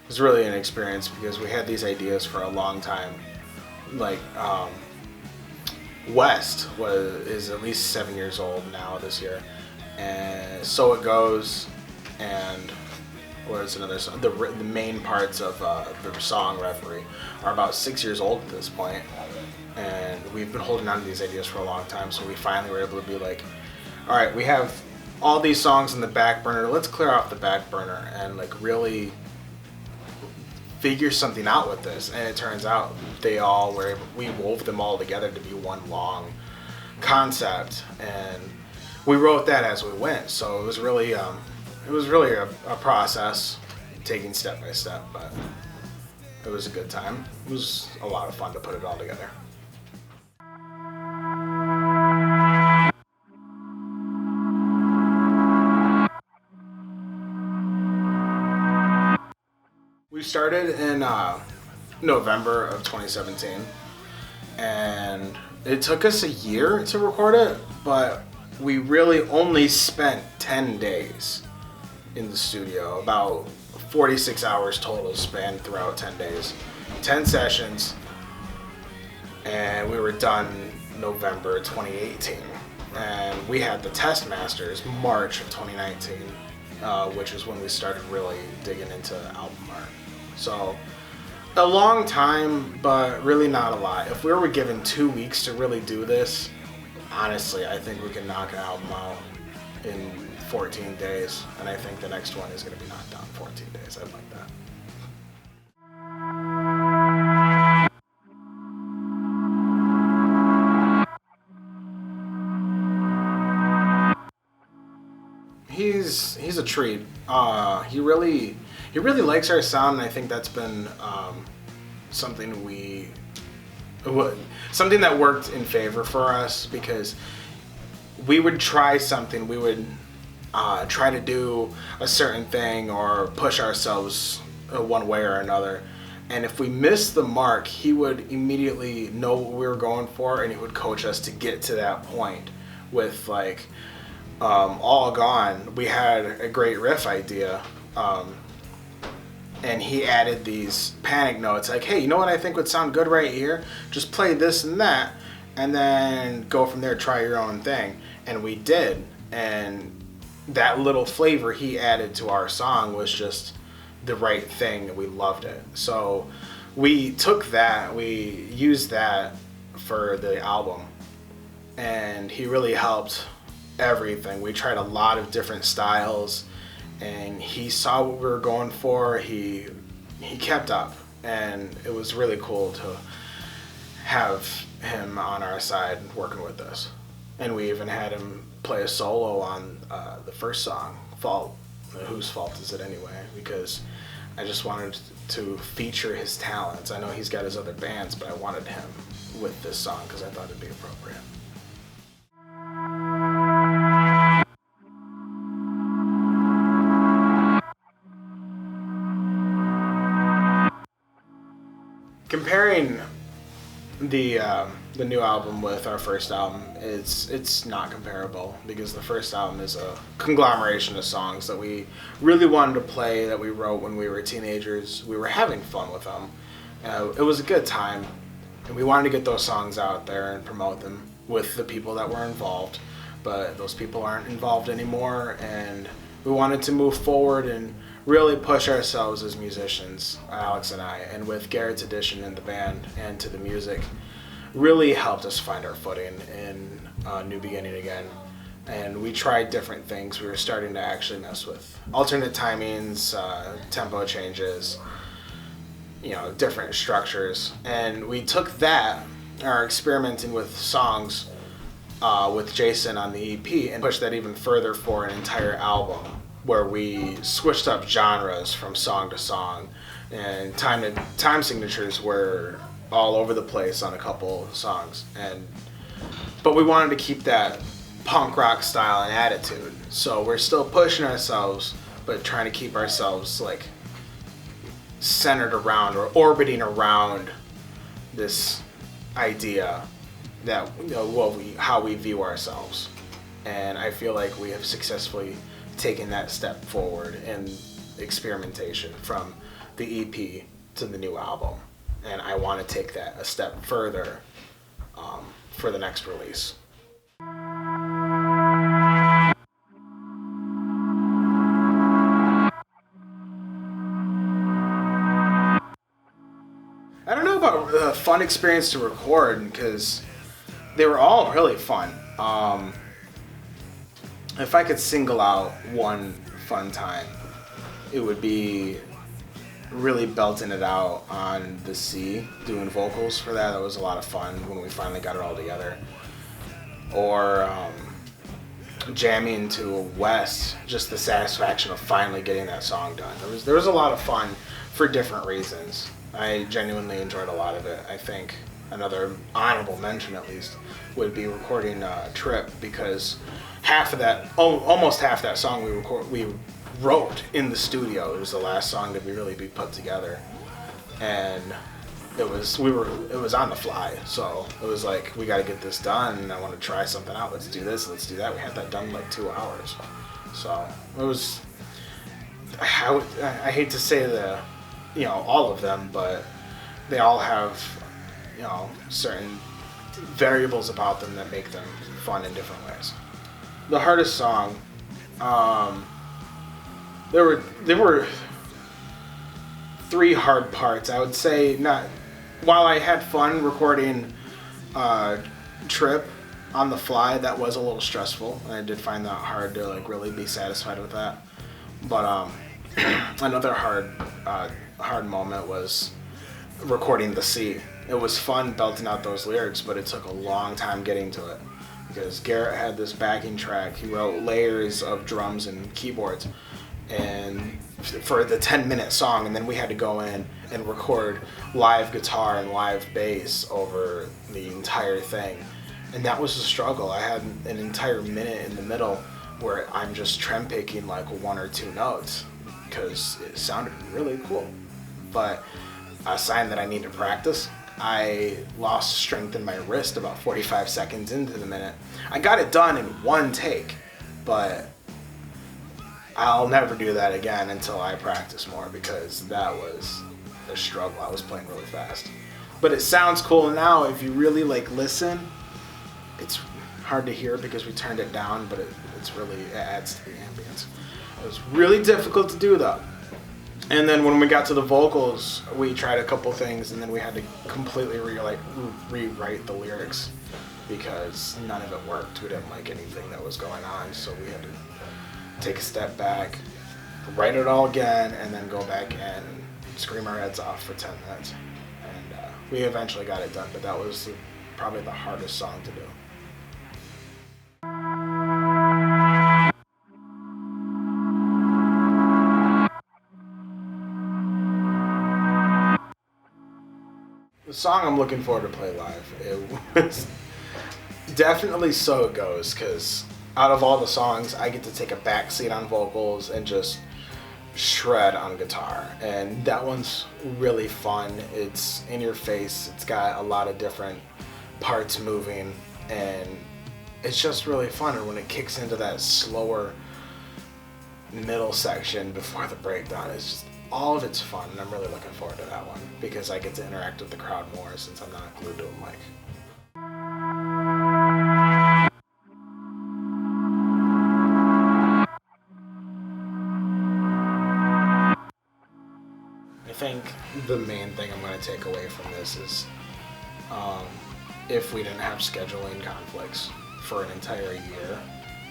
was really an experience because we had these ideas for a long time. Like West is at least 7 years old now this year, and So It Goes, and what is another song? The main parts of the song Reverie are about 6 years old at this point, and we've been holding on to these ideas for a long time. So we finally were able to be like, all right, we have all these songs in the back burner. Let's clear off the back burner and like really figure something out with this. And it turns out we wove them all together to be one long concept, and we wrote that as we went. So it was really a process, taking step by step, but it was a good time. It was a lot of fun to put it all together. We started in November of 2017, and it took us a year to record it, but we really only spent 10 days in the studio, about 46 hours total spanned throughout 10 days, 10 sessions, and we were done November 2018. And we had the test masters March of 2019, which is when we started really digging into album art. So a long time, but really not a lot. If we were given 2 weeks to really do this, honestly, I think we can knock an album out in 14 days, and I think the next one is going to be knocked out in 14 days. I'd like that. He's a treat. He really likes our sound, and I think that's been something that worked in favor for us, because we would try something, we would try to do a certain thing or push ourselves one way or another, and if we missed the mark, he would immediately know what we were going for, and he would coach us to get to that point. With like All Gone, we had a great riff idea, and he added these panic notes like, hey, you know what I think would sound good right here? Just play this and that, and then go from there, try your own thing. And we did, and that little flavor he added to our song was just the right thing, and we loved it. So we took that, we used that for the album, and he really helped everything. We tried a lot of different styles, and he saw what we were going for. He kept up, and it was really cool to have him on our side working with us. And we even had him play a solo on the first song, Whose Fault Is It Anyway? Because I just wanted to feature his talents. I know he's got his other bands, but I wanted him with this song because I thought it'd be appropriate. Comparing the new album with our first album, it's not comparable, because the first album is a conglomeration of songs that we really wanted to play, that we wrote when we were teenagers. We were having fun with them. It was a good time, and we wanted to get those songs out there and promote them with the people that were involved, but those people aren't involved anymore, and we wanted to move forward and really push ourselves as musicians, Alex and I, and with Garrett's addition in the band and to the music, really helped us find our footing in New Beginning again. And we tried different things. We were starting to actually mess with alternate timings, tempo changes, different structures. And we took that, our experimenting with songs with Jason on the EP, and pushed that even further for an entire album, where we switched up genres from song to song, and time signatures were all over the place on a couple songs, but we wanted to keep that punk rock style and attitude. So we're still pushing ourselves, but trying to keep ourselves like centered around or orbiting around this idea that how we view ourselves. And I feel like we have successfully taken that step forward, and experimentation from the EP to the new album, and I want to take that a step further for the next release. I don't know about a fun experience to record, because they were all really fun. If I could single out one fun time, it would be really belting it out on the C, doing vocals for that. That was a lot of fun when we finally got it all together. Or jamming to West, just the satisfaction of finally getting that song done. There was a lot of fun for different reasons. I genuinely enjoyed a lot of it. I think another honorable mention, at least, would be recording Trip, because almost half that song we wrote in the studio. It was the last song that we really put together, and it was on the fly. So it was like, we got to get this done, and I want to try something out. Let's do this, let's do that. We had that done in like 2 hours. So it was. I hate to say all of them, but they all have, certain variables about them that make them fun in different ways. The hardest song, there were 3 hard parts. I would say, while I had fun recording Trip on the fly, that was a little stressful, and I did find that hard to like really be satisfied with that. But another hard moment was recording the C. It was fun belting out those lyrics, but it took a long time getting to it, because Garrett had this backing track. He wrote layers of drums and keyboards and for the 10-minute song, and then we had to go in and record live guitar and live bass over the entire thing, and that was a struggle. I had an entire minute in the middle where I'm just trem picking like 1 or 2 notes because it sounded really cool, but a sign that I need to practice. I lost strength in my wrist about 45 seconds into the minute. I got it done in 1 take, but I'll never do that again until I practice more, because that was a struggle. I was playing really fast. But it sounds cool now. If you really listen, it's hard to hear because we turned it down, but it adds to the ambience. It was really difficult to do though. And then when we got to the vocals, we tried a couple things, and then we had to completely rewrite the lyrics because none of it worked. We didn't like anything that was going on, so we had to take a step back, write it all again, and then go back and scream our heads off for 10 minutes. And we eventually got it done, but that was probably the hardest song to do. The song I'm looking forward to play live, it was definitely So It Goes, because out of all the songs, I get to take a backseat on vocals and just shred on guitar, and that one's really fun. It's in your face, it's got a lot of different parts moving, and it's just really fun. And when it kicks into that slower middle section before the breakdown, it's just, all of it's fun, and I'm really looking forward to that one because I get to interact with the crowd more since I'm not glued to a mic. I think the main thing I'm going to take away from this is if we didn't have scheduling conflicts for an entire year,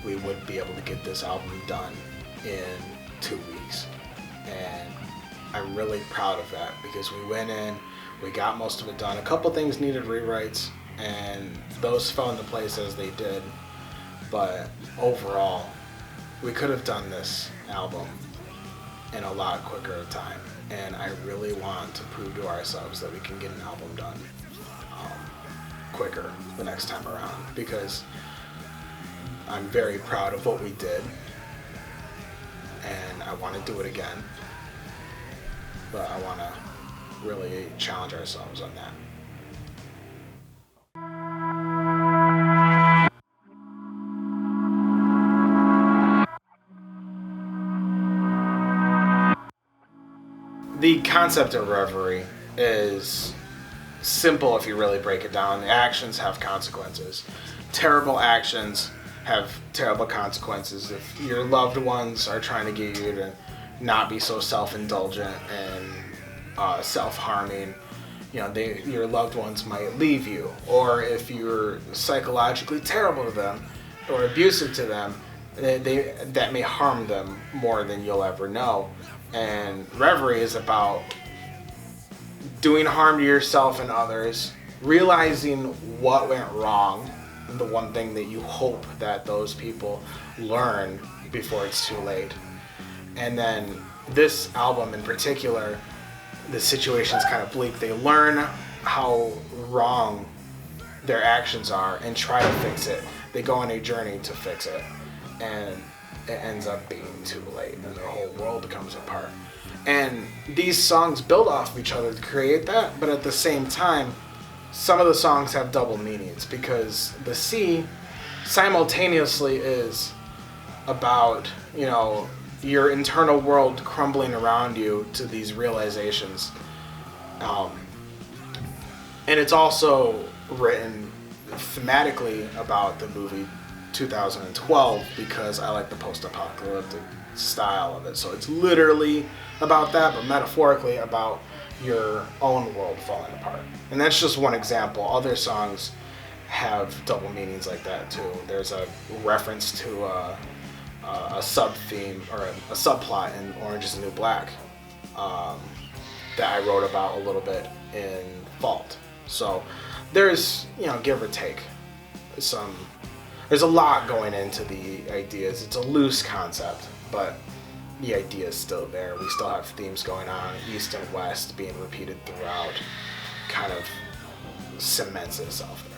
we would be able to get this album done in 2 weeks. And I'm really proud of that because we went in, we got most of it done. A couple things needed rewrites, and those fell into place as they did. But overall, we could have done this album in a lot quicker of time. And I really want to prove to ourselves that we can get an album done quicker the next time around, because I'm very proud of what we did, and I want to do it again, but I want to really challenge ourselves on that. the concept of Reverie is simple if you really break it down. The actions have consequences. Terrible actions have terrible consequences. If your loved ones are trying to get you to not be so self-indulgent and self-harming, your loved ones might leave you. Or if you're psychologically terrible to them or abusive to them, that may harm them more than you'll ever know. And Reverie is about doing harm to yourself and others, realizing what went wrong, the one thing that you hope that those people learn before it's too late. And then this album in particular, the situation's kind of bleak. They learn how wrong their actions are and try to fix it. They go on a journey to fix it, and it ends up being too late, and their whole world comes apart. And these songs build off of each other to create that, but at the same time, some of the songs have double meanings, because the C simultaneously is about, your internal world crumbling around you to these realizations. And it's also written thematically about the movie 2012, because I like the post-apocalyptic style of it. So it's literally about that, but metaphorically about your own world falling apart. And that's just one example. Other songs have double meanings like that too. There's a reference to a sub-theme or a subplot in Orange is the New Black that I wrote about a little bit in Fault. So there's, give or take, there's a lot going into the ideas. It's a loose concept, but the idea is still there. We still have themes going on, East and West being repeated throughout, kind of cements itself there.